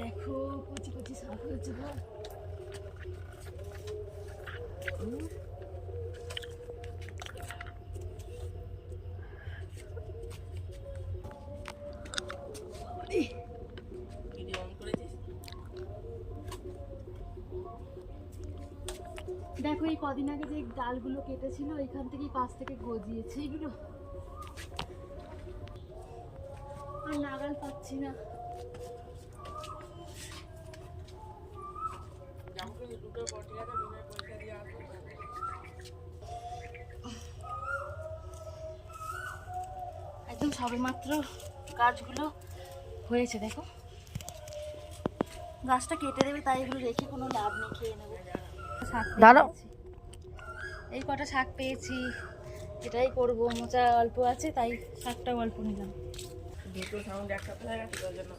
দেখো কুচি কুচি শাক হয়েছে গো। দেখো এই কদিন আগে যে ডালগুলো কেটেছিল এখান থেকে কাছ থেকে গজিয়েছে এগুলো, আর নাগাল পাচ্ছি না। একদম সবেমাত্র গাছগুলো হয়েছে, দেখো গাছটা কেটে দেবে তাই এগুলো রেখে কোনো লাভ নেই, খেয়ে নেবে। দাঁড়াও, এই কটা শাক পেয়েছি, এটাই করবো। মোচা অল্প আছে তাই শাকটাও অল্প নিলাম। দুটো সাউন্ড একসাথে হয়ে গেছে তার জন্য।